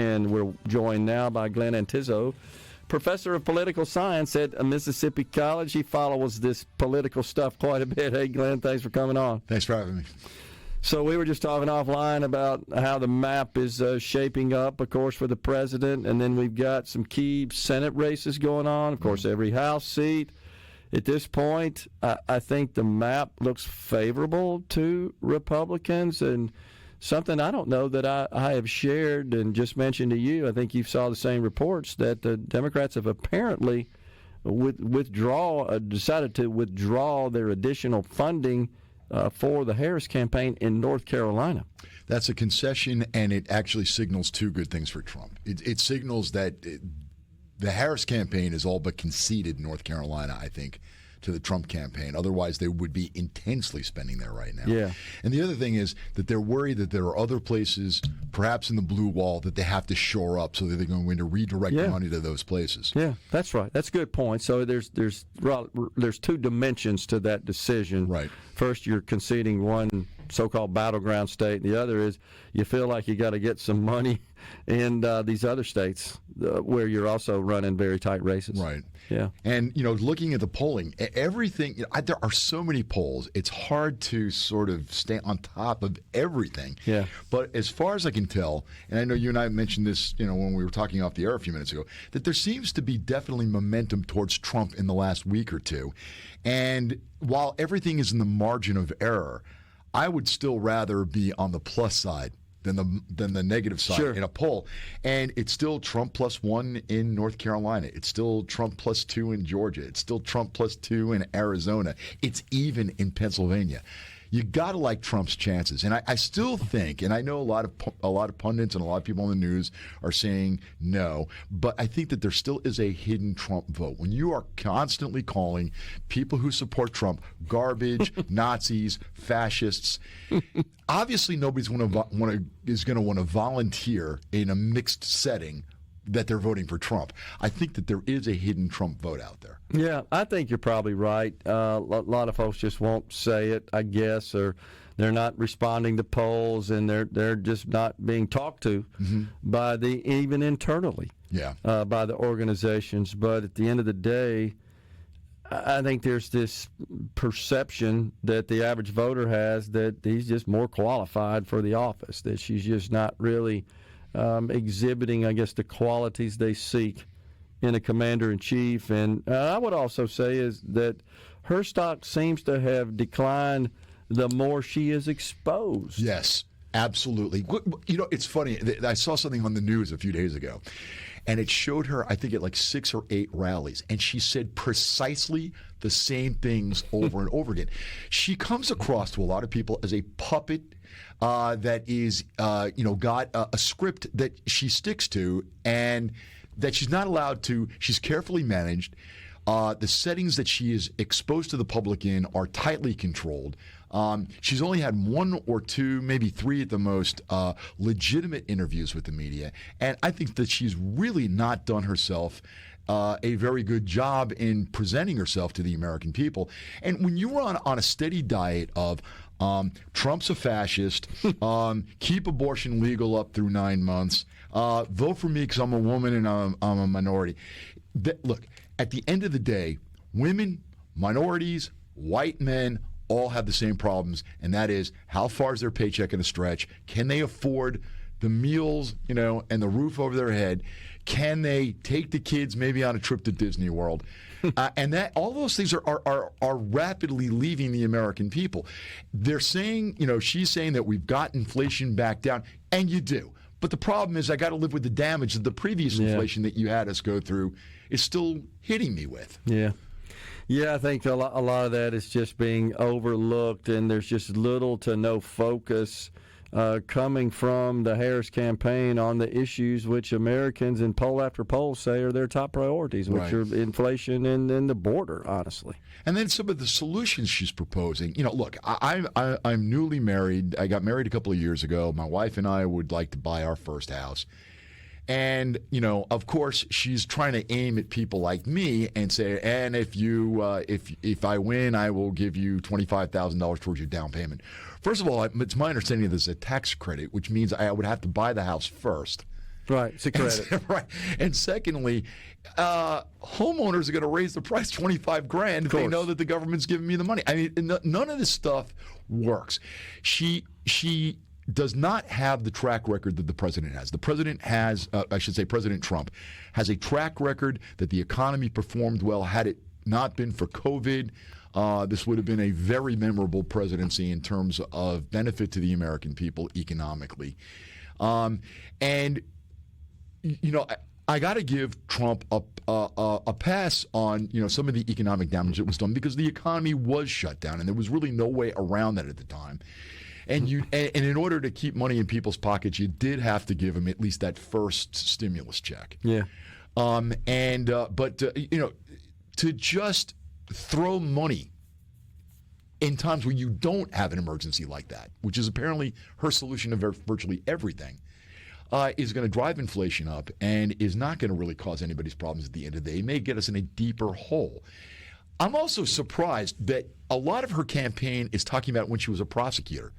And we're joined now by Glenn Antizzo, professor of political science at Mississippi College. He follows this political stuff quite a bit. Hey, Glenn, thanks for coming on. Thanks for having me. So we were just talking offline about how the map is shaping up, of course, for the president, and then we've got some key Senate races going on. Of course, every House seat. At this point, I think the map looks favorable to Republicans, and something I don't know that I have shared and just mentioned to you. I think you saw the same reports that the Democrats have apparently decided to withdraw their additional funding for the Harris campaign in North Carolina. That's a concession, and it actually signals two good things for Trump. It signals that the Harris campaign is all but conceded North Carolina, I think, to the Trump campaign. Otherwise, they would be intensely spending there right now. Yeah. And the other thing is that they're worried that there are other places, perhaps in the blue wall, that they have to shore up so that they're going to redirect the money to those places. Yeah, that's right. That's a good point. So there's two dimensions to that decision. Right. First, you're conceding one so-called battleground state. The other is you feel like you got to get some money in these other states where you're also running very tight races. Right. Yeah. And, looking at the polling, everything, there are so many polls. It's hard to sort of stay on top of everything. Yeah. But as far as I can tell, and I know you and I mentioned this, when we were talking off the air a few minutes ago, that there seems to be definitely momentum towards Trump in the last week or two. And while everything is in the margin of error, I would still rather be on the plus side than the negative side in a poll. And it's still Trump +1 in North Carolina. It's still Trump +2 in Georgia. It's still Trump +2 in Arizona. It's even in Pennsylvania. You got to like Trump's chances, and I still think, and I know a lot of pundits and a lot of people on the news are saying no, but I think that there still is a hidden Trump vote. When you are constantly calling people who support Trump garbage, Nazis, fascists, obviously nobody's is going to want to volunteer in a mixed setting that they're voting for Trump. I think that there is a hidden Trump vote out there. Yeah, I think you're probably right. A lot of folks just won't say it, I guess, or they're not responding to polls, and they're just not being talked to by even internally by the organizations. But at the end of the day, I think there's this perception that the average voter has that he's just more qualified for the office, that she's just not really exhibiting, I guess, the qualities they seek in a commander-in-chief. And I would also say is that her stock seems to have declined the more she is exposed. Yes, absolutely. It's funny. I saw something on the news a few days ago, and it showed her, I think, at like 6 or 8 rallies, and she said precisely the same things over and over again. She comes across to a lot of people as a puppet that is, got a script that she sticks to, and that she's not allowed to. She's carefully managed. The settings that she is exposed to the public in are tightly controlled. She's only had 1 or 2, maybe 3 at the most, legitimate interviews with the media. And I think that she's really not done herself a very good job in presenting herself to the American people. And when you run on a steady diet of Trump's a fascist, keep abortion legal up through 9 months, vote for me because I'm a woman and I'm a minority. Look, at the end of the day, women, minorities, white men all have the same problems, and that is how far is their paycheck going to stretch? Can they afford the meals, and the roof over their head? Can they take the kids maybe on a trip to Disney World? And that all those things are rapidly leaving the American people. They're saying, she's saying that we've got inflation back down, and you do. But the problem is I got to live with the damage that the previous inflation that you had us go through is still hitting me with. Yeah. Yeah, I think a lot of that is just being overlooked, and there's just little to no focus coming from the Harris campaign on the issues which Americans in poll after poll say are their top priorities, which are inflation and the border, honestly. And then some of the solutions she's proposing. Look, I'm newly married. I got married a couple of years ago. My wife and I would like to buy our first house. And, of course, she's trying to aim at people like me and say, and if I win, I will give you $25,000 towards your down payment. First of all, it's my understanding that there's a tax credit, which means I would have to buy the house first Right, it's a credit. Right. And secondly, homeowners are going to raise the price $25,000 if they know that the government's giving me the money. I mean, none of this stuff works. She does not have the track record that the president has. The president has, President Trump, has a track record that the economy performed well. Had it not been for COVID, this would have been a very memorable presidency in terms of benefit to the American people economically. And you know, I got to give Trump a pass on, you know, some of the economic damage that was done because the economy was shut down and there was really no way around that at the time. And in order to keep money in people's pockets, you did have to give them at least that first stimulus check. Yeah. But you know, to just throw money in times when you don't have an emergency like that, which is apparently her solution to virtually everything, is going to drive inflation up and is not going to really cause anybody's problems at the end of the day. It may get us in a deeper hole. I'm also surprised that a lot of her campaign is talking about when she was a prosecutor.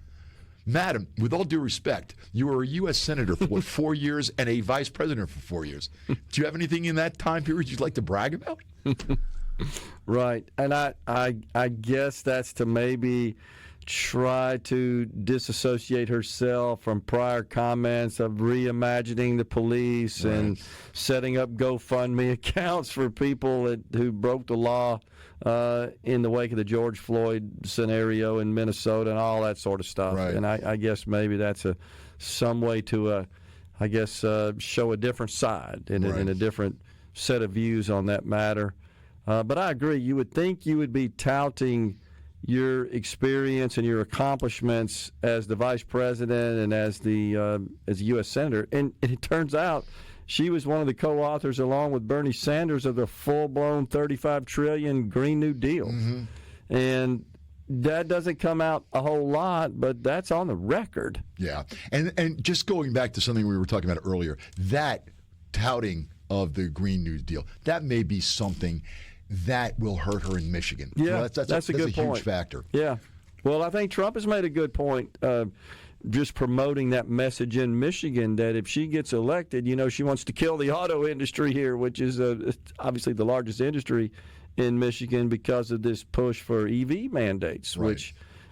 Madam, with all due respect, you were a U.S. Senator for, 4 years and a Vice President for 4 years. Do you have anything in that time period you'd like to brag about? Right. And I guess that's to maybe try to disassociate herself from prior comments of reimagining the police and setting up GoFundMe accounts for people who broke the law in the wake of the George Floyd scenario in Minnesota and all that sort of stuff. Right. And I guess maybe that's some way to, show a different side and a different set of views on that matter. But I agree. You would think you would be touting your experience and your accomplishments as the vice president and as a U.S. Senator. And it turns out she was one of the co-authors, along with Bernie Sanders, of the full-blown $35 trillion Green New Deal. Mm-hmm. And that doesn't come out a whole lot, but that's on the record. Yeah. And just going back to something we were talking about earlier, that touting of the Green New Deal, that may be something that will hurt her in Michigan. Yeah, so that's a good point. Huge factor. Yeah. Well, I think Trump has made a good point just promoting that message in Michigan that if she gets elected, you know, she wants to kill the auto industry here, which is obviously the largest industry in Michigan because of this push for EV mandates, right.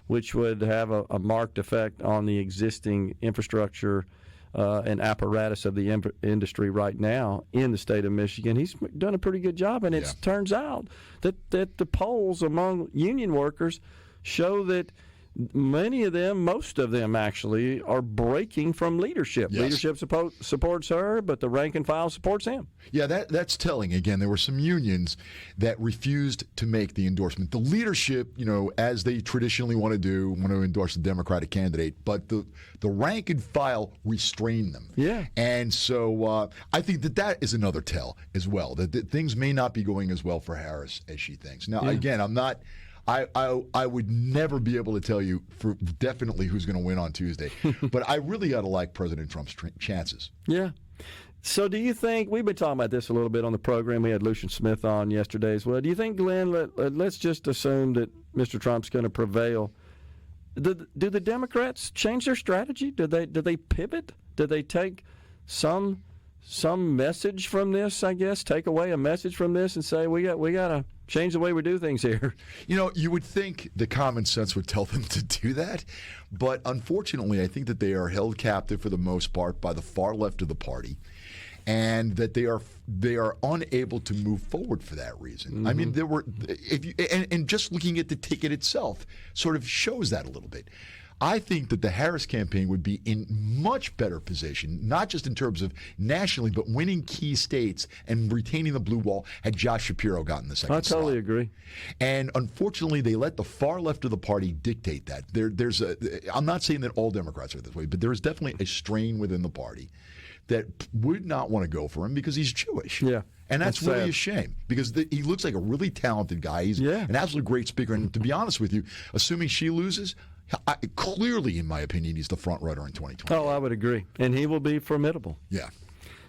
which would have a marked effect on the existing infrastructure and apparatus of the industry right now in the state of Michigan. He's done a pretty good job, and it turns out that the polls among union workers show that most of them actually, are breaking from leadership. Yes. Leadership supports her, but the rank and file supports him. Yeah, that's telling. Again, there were some unions that refused to make the endorsement. The leadership, you know, as they traditionally want to endorse the Democratic candidate, but the rank and file restrained them. Yeah. And so I think that is another tell as well, that things may not be going as well for Harris as she thinks. Now, again, I would never be able to tell you for definitely who's going to win on Tuesday, but I really got to like President Trump's chances. Yeah. So do you think, we've been talking about this a little bit on the program, we had Lucian Smith on yesterday as well. Do you think, Glenn, let's just assume that Mr. Trump's going to prevail. Do the Democrats change their strategy? Do they pivot? Do they take some message from this, I guess, take away a message from this and say we got to change the way we do things here? You know, you would think the common sense would tell them to do that, but unfortunately I think that they are held captive for the most part by the far left of the party, and that they are unable to move forward for that reason. Mm-hmm. I mean, there were and just looking at the ticket itself sort of shows that a little bit. I think that the Harris campaign would be in much better position, not just in terms of nationally, but winning key states and retaining the blue wall had Josh Shapiro gotten the second slot. I totally agree. And unfortunately, they let the far left of the party dictate that. I'm not saying that all Democrats are this way, but there is definitely a strain within the party that would not want to go for him because he's Jewish. Yeah. And that's really sad. A shame because he looks like a really talented guy. He's an absolute great speaker. And to be honest with you, assuming she loses, clearly, in my opinion, he's the front runner in 2020. Oh, I would agree. And he will be formidable. Yeah.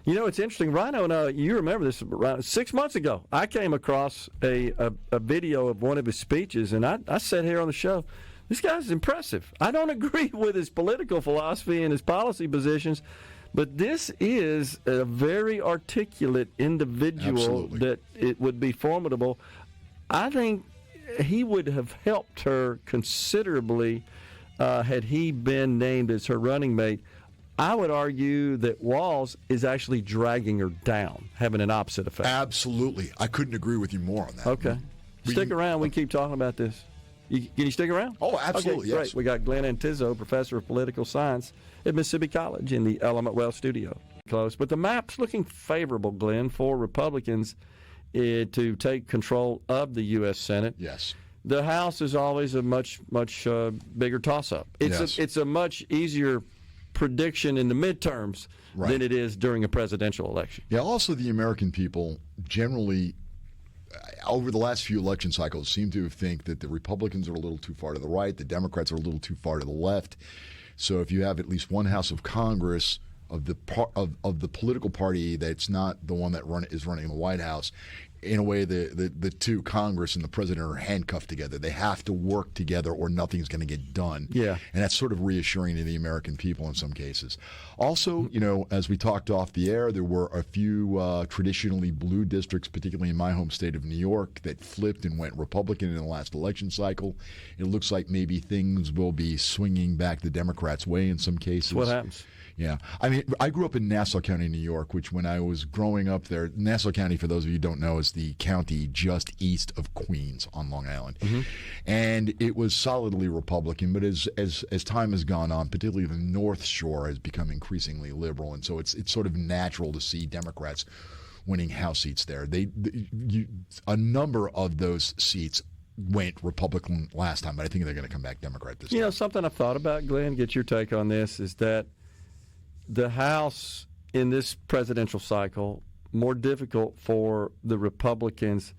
You know, it's interesting. Rhino, you remember this, 6 months ago, I came across a video of one of his speeches, and I said here on the show, this guy's impressive. I don't agree with his political philosophy and his policy positions, But this is a very articulate individual. Absolutely. That it would be formidable. I think he would have helped her considerably had he been named as her running mate. I would argue that Walz is actually dragging her down, having an opposite effect. Absolutely. I couldn't agree with you more on that. Okay. Stick around. We keep talking about this. Can you stick around? Oh, absolutely, okay, yes. Great. We got Glenn Antizzo, professor of political science at Mississippi College in the Element Well studio. Close. But the map's looking favorable, Glenn, for Republicans to take control of the U.S. Senate. Yes. The House is always a much bigger toss-up. It's a much easier prediction in the midterms than it is during a presidential election. Yeah, also the American people generally, over the last few election cycles, seem to think that the Republicans are a little too far to the right, the Democrats are a little too far to the left. So if you have at least one House of Congress of the political party that's not the one that is running the White House, in a way, the two, Congress and the president, are handcuffed together. They have to work together or nothing's going to get done. Yeah. And that's sort of reassuring to the American people in some cases. Also, as we talked off the air, there were a few traditionally blue districts, particularly in my home state of New York, that flipped and went Republican in the last election cycle. It looks like maybe things will be swinging back the Democrats' way in some cases. What happens? Yeah. I mean, I grew up in Nassau County, New York, which when I was growing up there, Nassau County, for those of you who don't know, is the county just east of Queens on Long Island. Mm-hmm. And it was solidly Republican, but as time has gone on, particularly the North Shore has become increasingly liberal. And so it's sort of natural to see Democrats winning House seats there. A number of those seats went Republican last time, but I think they're going to come back Democrat this time. Something I've thought about, Glenn, get your take on this, is that the House in this presidential cycle more difficult for the Republicans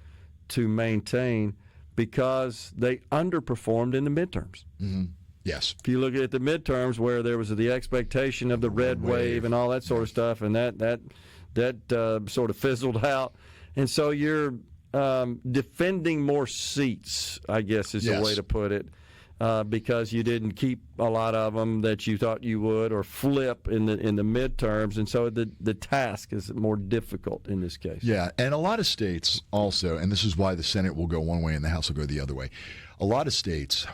to maintain because they underperformed in the midterms. Mm-hmm. Yes. If you look at the midterms where there was the expectation of the red wave and all that sort of stuff, and that sort of fizzled out, and so you're defending more seats, I guess is the way to put it. Because you didn't keep a lot of them that you thought you would, or flip in the midterms, and so the task is more difficult in this case. Yeah, and a lot of states also, and this is why the Senate will go one way and the House will go the other way. A lot of states,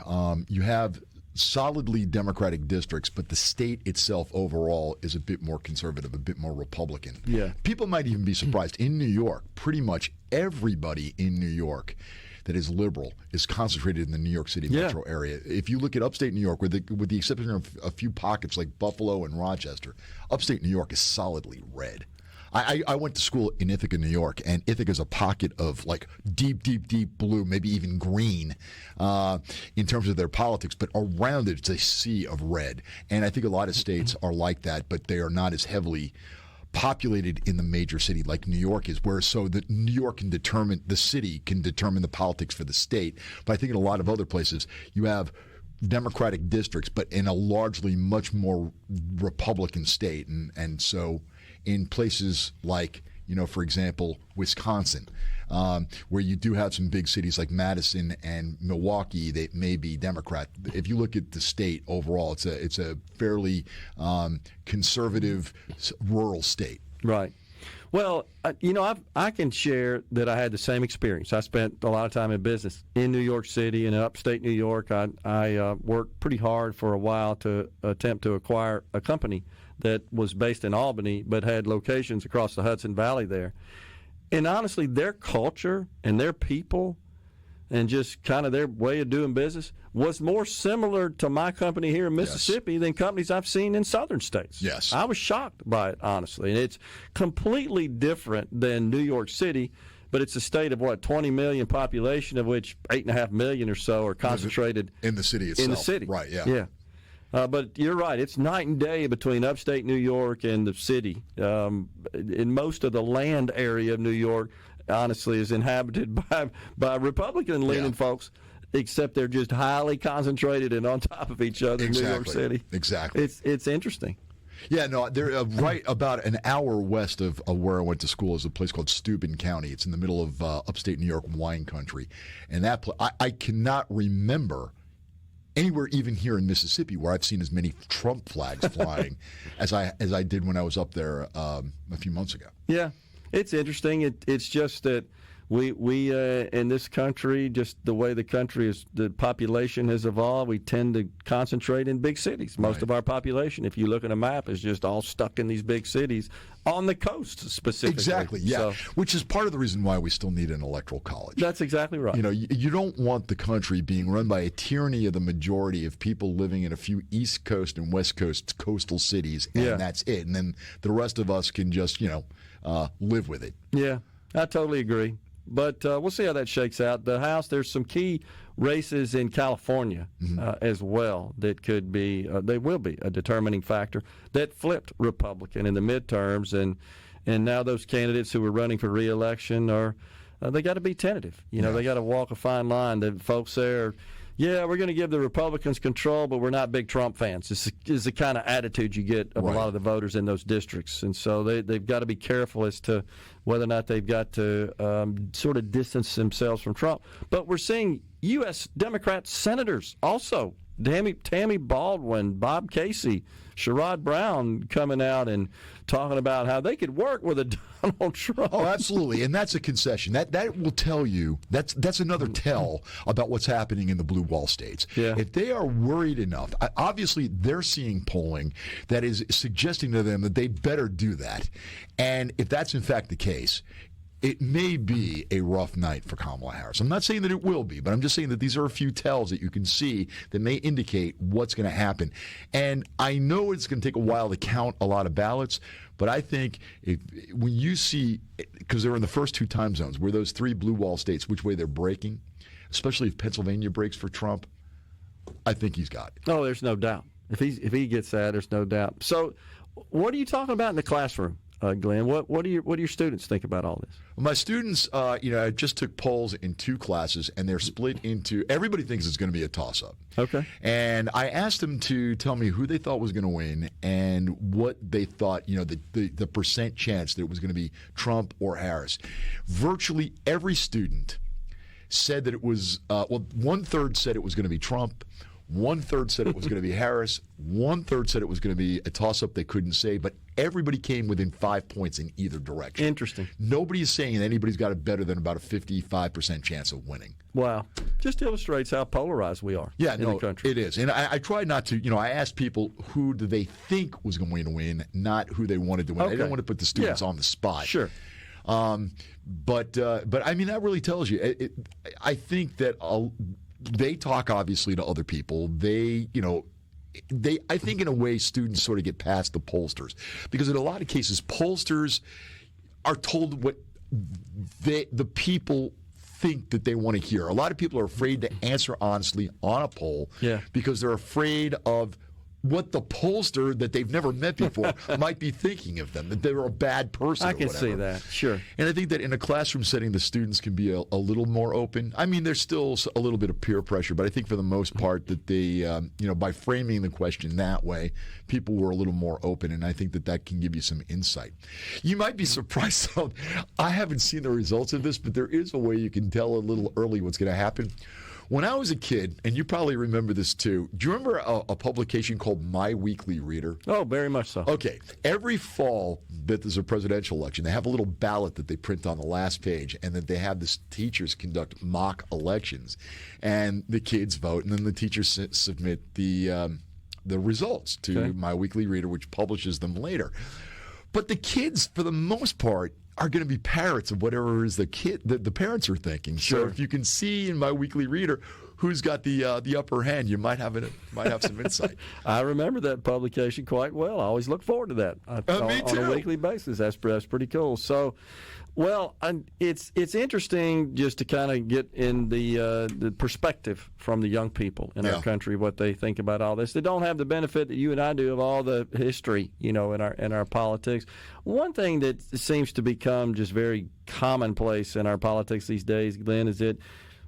you have solidly Democratic districts, but the state itself overall is a bit more conservative, a bit more Republican. Yeah, people might even be surprised. In New York, pretty much everybody in New York that is liberal is concentrated in the New York City metro area. If you look at upstate New York, with the exception of a few pockets like Buffalo and Rochester, upstate New York is solidly red. I went to school in Ithaca, New York, and Ithaca is a pocket of like deep blue, maybe even green in terms of their politics, but around it, it's a sea of red. And I think a lot of states are like that, but they are not as heavily populated in the major city like New York is, where so that New York can determine, the city can determine the politics for the state. But I think in a lot of other places you have Democratic districts, but in a largely much more Republican state. And so in places like, for example, Wisconsin, where you do have some big cities like Madison and Milwaukee that may be Democrat. If you look at the state overall, it's a fairly conservative rural state. Right. Well, I can share that I had the same experience. I spent a lot of time in business in New York City and in upstate New York. I worked pretty hard for a while to attempt to acquire a company that was based in Albany but had locations across the Hudson Valley there. And honestly, their culture and their people and just kind of their way of doing business was more similar to my company here in Mississippi than companies I've seen in southern states. Yes. I was shocked by it, honestly. And it's completely different than New York City, but it's a state of, 20 million population, of which 8.5 million or so are concentrated in the city itself. In the city. Right, yeah. Yeah. But you're right. It's night and day between upstate New York and the city. In most of the land area of New York, honestly, is inhabited by Republican-leaning folks, except they're just highly concentrated and on top of each other in New York City. Exactly. It's interesting. Yeah, no, they're right about an hour west of where I went to school is a place called Steuben County. It's in the middle of upstate New York wine country. And that I cannot remember anywhere, even here in Mississippi, where I've seen as many Trump flags flying as I did when I was up there a few months ago. Yeah, it's interesting. It's just that we in this country, just the way the population has evolved, we tend to concentrate in big cities. Most of our population, if you look at a map, is just all stuck in these big cities on the coast specifically. Exactly, yeah. So, which is part of the reason why we still need an electoral college. That's exactly right. You know, you don't want the country being run by a tyranny of the majority of people living in a few East Coast and West Coast coastal cities, and that's it. And then the rest of us can just, live with it. Yeah, I totally agree. But we'll see how that shakes out. The House, there's some key races in California as well that could be, they will be a determining factor that flipped Republican in the midterms. And now those candidates who are running for re-election they got to be tentative. They got to walk a fine line. The folks there, we're going to give the Republicans control, but we're not big Trump fans. This is the kind of attitude you get of a lot of the voters in those districts. And so they've got to be careful as to whether or not they've got to sort of distance themselves from Trump. But we're seeing U.S. Democrat senators also, Tammy Baldwin, Bob Casey, Sherrod Brown coming out and talking about how they could work with a Donald Trump. Oh, absolutely, and that's a concession. That will tell you, that's another tell about what's happening in the blue wall states. Yeah. If they are worried enough, obviously they're seeing polling that is suggesting to them that they better do that. And if that's in fact the case, it may be a rough night for Kamala Harris. I'm not saying that it will be, but I'm just saying that these are a few tells that you can see that may indicate what's going to happen. And I know it's going to take a while to count a lot of ballots, but I think when you see, because they're in the first two time zones, where those three blue wall states, which way they're breaking, especially if Pennsylvania breaks for Trump, I think he's got it. Oh, there's no doubt. If he gets that, there's no doubt. So what are you talking about in the classroom? Glenn, what do your students think about all this? Well, my students, I just took polls in two classes, and they're split into. Everybody thinks it's going to be a toss-up. Okay. And I asked them to tell me who they thought was going to win and what they thought, the percent chance that it was going to be Trump or Harris. Virtually every student said that it was. 1/3 said it was going to be Trump. 1/3 said it was going to be Harris. 1/3 said it was going to be a toss-up they couldn't say, but everybody came within 5 points in either direction. Interesting. Nobody is saying anybody's got it better than about a 55% chance of winning. Wow. Just illustrates how polarized we are in the country. It is. And I try not to, I asked people who do they think was going to win, not who they wanted to win. Okay. I don't want to put the students on the spot. Sure. But I mean, that really tells you. I think that they talk obviously to other people. I think in a way students sort of get past the pollsters, because in a lot of cases pollsters are told what the people think that they want to hear. A lot of people are afraid to answer honestly on a poll because they're afraid of what the pollster that they've never met before might be thinking of them, that they're a bad person or whatever. I can see that, sure. And I think that in a classroom setting, the students can be a little more open. I mean, there's still a little bit of peer pressure, but I think for the most part that they, by framing the question that way, people were a little more open, and I think that can give you some insight. You might be surprised, though. I haven't seen the results of this, but there is a way you can tell a little early what's going to happen. When I was a kid, and you probably remember this too, do you remember a publication called My Weekly Reader? Oh, very much so. Okay. Every fall that there's a presidential election, they have a little ballot that they print on the last page, and that they have the teachers conduct mock elections. And the kids vote, and then the teachers submit the results to My Weekly Reader, which publishes them later. But the kids, for the most part, are going to be parrots of whatever it is the parents are thinking. Sure. So if you can see in My Weekly Reader who's got the upper hand, you might have some insight. I remember that publication quite well. I always look forward to that Me too. on a weekly basis. That's pretty cool. So, well, it's interesting just to kind of get in the perspective from the young people in our country, what they think about all this. They don't have the benefit that you and I do of all the history, in our politics. One thing that seems to become just very commonplace in our politics these days, Glenn, is that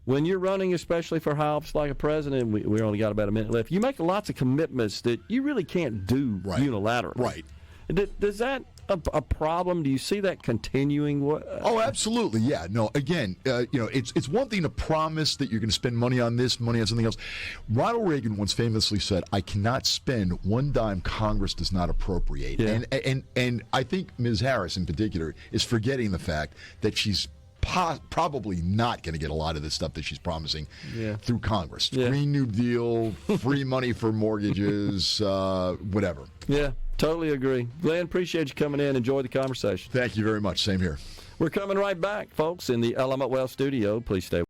when you're running, especially for high office like a president, we only got about a minute left, you make lots of commitments that you really can't do unilaterally. Right. Does that a problem? Do you see that continuing? Oh, absolutely. Yeah. No. Again, it's one thing to promise that you're going to spend money on this, money on something else. Ronald Reagan once famously said, "I cannot spend one dime Congress does not appropriate." Yeah. And I think Ms. Harris in particular is forgetting the fact that she's probably not going to get a lot of this stuff that she's promising through Congress. Yeah. Green New Deal, free money for mortgages, whatever. Yeah, totally agree. Glenn, appreciate you coming in. Enjoy the conversation. Thank you very much. Same here. We're coming right back, folks, in the Element Wealth studio. Please stay.